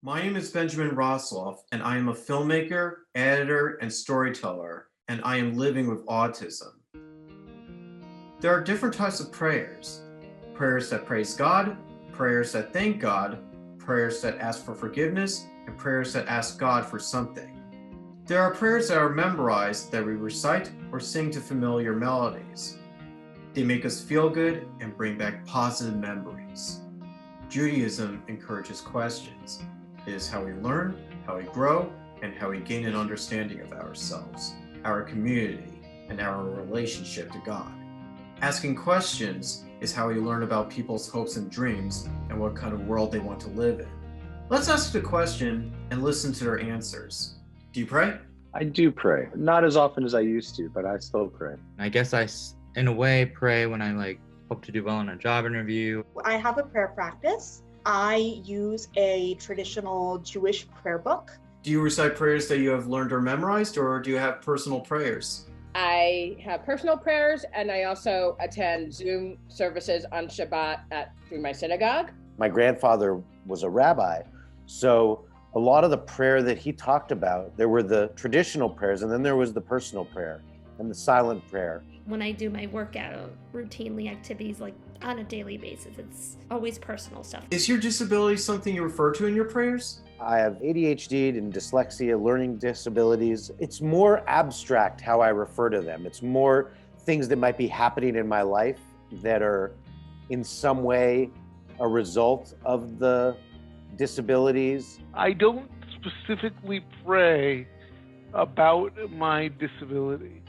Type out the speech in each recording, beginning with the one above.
My name is Benjamin Rosloff, and I am a filmmaker, editor, and storyteller, and I am living with autism. There are different types of prayers. Prayers that praise God, prayers that thank God, prayers that ask for forgiveness, and prayers that ask God for something. There are prayers that are memorized that we recite or sing to familiar melodies. They make us feel good and bring back positive memories. Judaism encourages questions. It is how we learn, how we grow, and how we gain an understanding of ourselves, our community, and our relationship to God. Asking questions is how we learn about people's hopes and dreams and what kind of world they want to live in. Let's ask the question and listen to their answers. Do you pray? I do pray. Not as often as I used to, but I still pray. I guess in a way, pray when I hope to do well in a job interview. I have a prayer practice. I use a traditional Jewish prayer book. Do you recite prayers that you have learned or memorized, or do you have personal prayers? I have personal prayers, and I also attend Zoom services on Shabbat through my synagogue. My grandfather was a rabbi, so a lot of the prayer that he talked about, there were the traditional prayers, and then there was the personal prayer and the silent prayer. When I do my workout, routinely activities like on a daily basis, it's always personal stuff. Is your disability something you refer to in your prayers? I have ADHD and dyslexia, learning disabilities. It's more abstract how I refer to them. It's more things that might be happening in my life that are in some way a result of the disabilities. I don't specifically pray about my disability.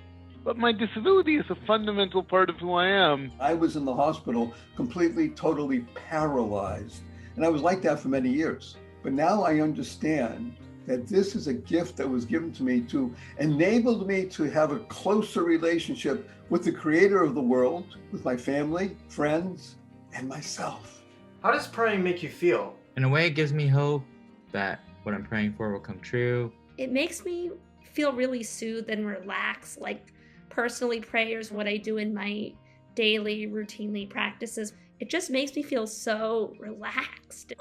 But my disability is a fundamental part of who I am. I was in the hospital completely, totally paralyzed. And I was like that for many years. But now I understand that this is a gift that was given to me to enable me to have a closer relationship with the creator of the world, with my family, friends, and myself. How does praying make you feel? In a way, it gives me hope that what I'm praying for will come true. It makes me feel really soothed and relaxed, like personally prayers, what I do in my daily routinely practices. It just makes me feel so relaxed.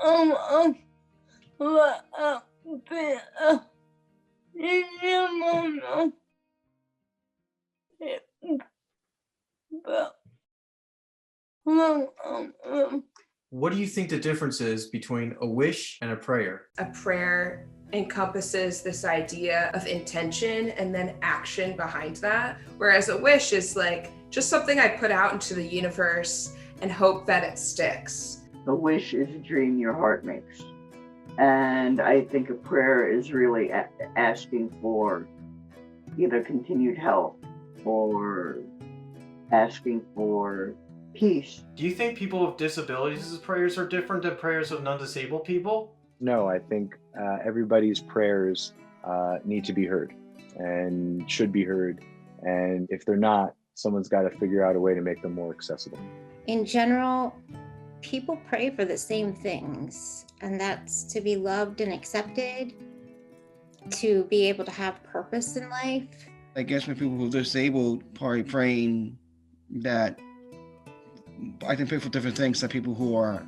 What do you think the difference is between a wish and a prayer? A prayer encompasses this idea of intention and then action behind that, whereas a wish is like just something I put out into the universe and hope that it sticks. A wish is a dream your heart makes. And I think a prayer is really asking for either continued health or asking for peace. Do you think people with disabilities' prayers are different than prayers of non-disabled people? No, I think everybody's prayers need to be heard and should be heard. And if they're not, someone's got to figure out a way to make them more accessible. In general, people pray for the same things, and that's to be loved and accepted, to be able to have purpose in life. I guess for people who are disabled, probably praying that I can pray for different things than people who are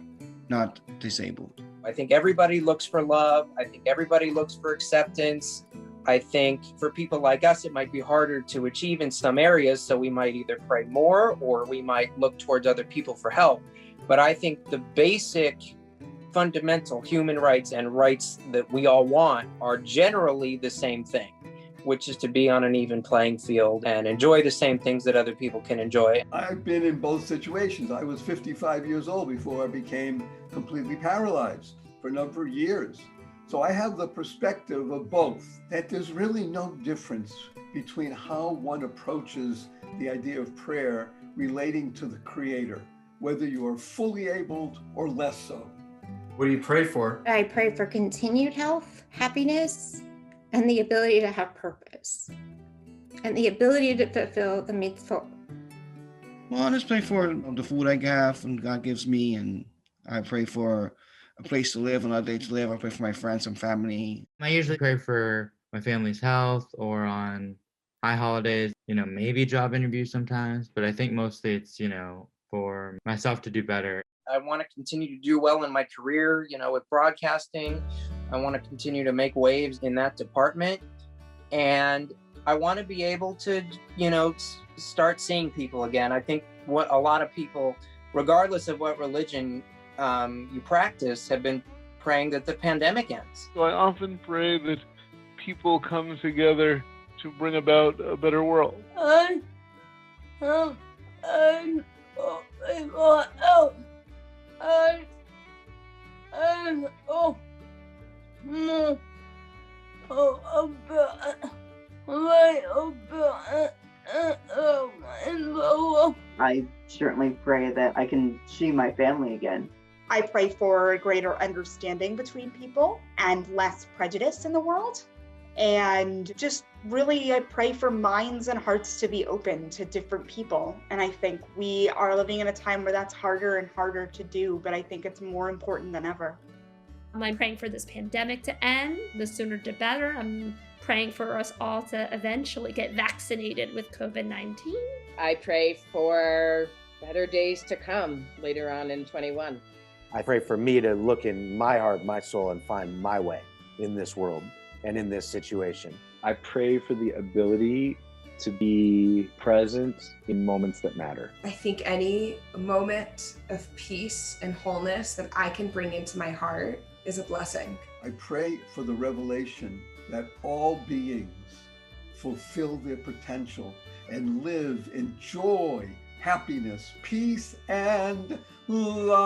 not disabled. I think everybody looks for love. I think everybody looks for acceptance. I think for people like us, it might be harder to achieve in some areas. So we might either pray more or we might look towards other people for help. But I think the basic fundamental human rights and rights that we all want are generally the same thing, which is to be on an even playing field and enjoy the same things that other people can enjoy. I've been in both situations. I was 55 years old before I became completely paralyzed for a number of years. So I have the perspective of both, that there's really no difference between how one approaches the idea of prayer relating to the Creator, whether you are fully abled or less so. What do you pray for? I pray for continued health, happiness, and the ability to have purpose, and the ability to fulfill the mitzvot. Well, I just pray for the food I have and God gives me, and I pray for a place to live, another day to live. I pray for my friends and family. I usually pray for my family's health, or on high holidays, maybe job interviews sometimes, but I think mostly it's, for myself to do better. I want to continue to do well in my career, with broadcasting. I want to continue to make waves in that department. And I want to be able to, start seeing people again. I think what a lot of people, regardless of what religion you practice, have been praying that the pandemic ends. So I often pray that people come together to bring about a better world. I certainly pray that I can see my family again. I pray for a greater understanding between people and less prejudice in the world. And just really, I pray for minds and hearts to be open to different people. And I think we are living in a time where that's harder and harder to do, but I think it's more important than ever. I'm praying for this pandemic to end, the sooner the better. I'm praying for us all to eventually get vaccinated with COVID-19. I pray for better days to come later on in 21. I pray for me to look in my heart, my soul, and find my way in this world and in this situation. I pray for the ability to be present in moments that matter. I think any moment of peace and wholeness that I can bring into my heart is a blessing. I pray for the revelation that all beings fulfill their potential and live in joy, happiness, peace, and love.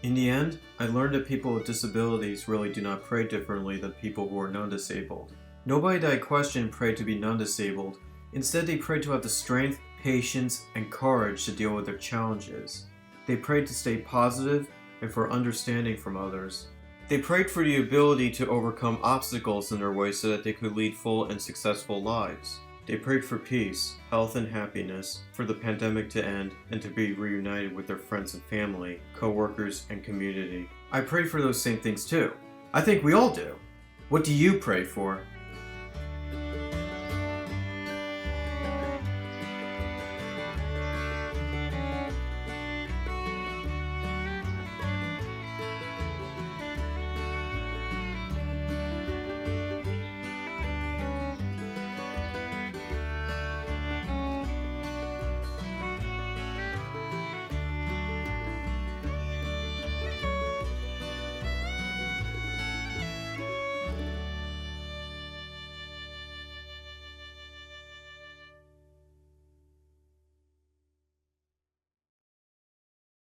In the end, I learned that people with disabilities really do not pray differently than people who are non-disabled. Nobody that I questioned prayed to be non-disabled. Instead, they prayed to have the strength, patience, and courage to deal with their challenges. They prayed to stay positive and for understanding from others. They prayed for the ability to overcome obstacles in their way so that they could lead full and successful lives. They prayed for peace, health, and happiness, for the pandemic to end, and to be reunited with their friends and family, co-workers, and community. I pray for those same things too. I think we all do. What do you pray for?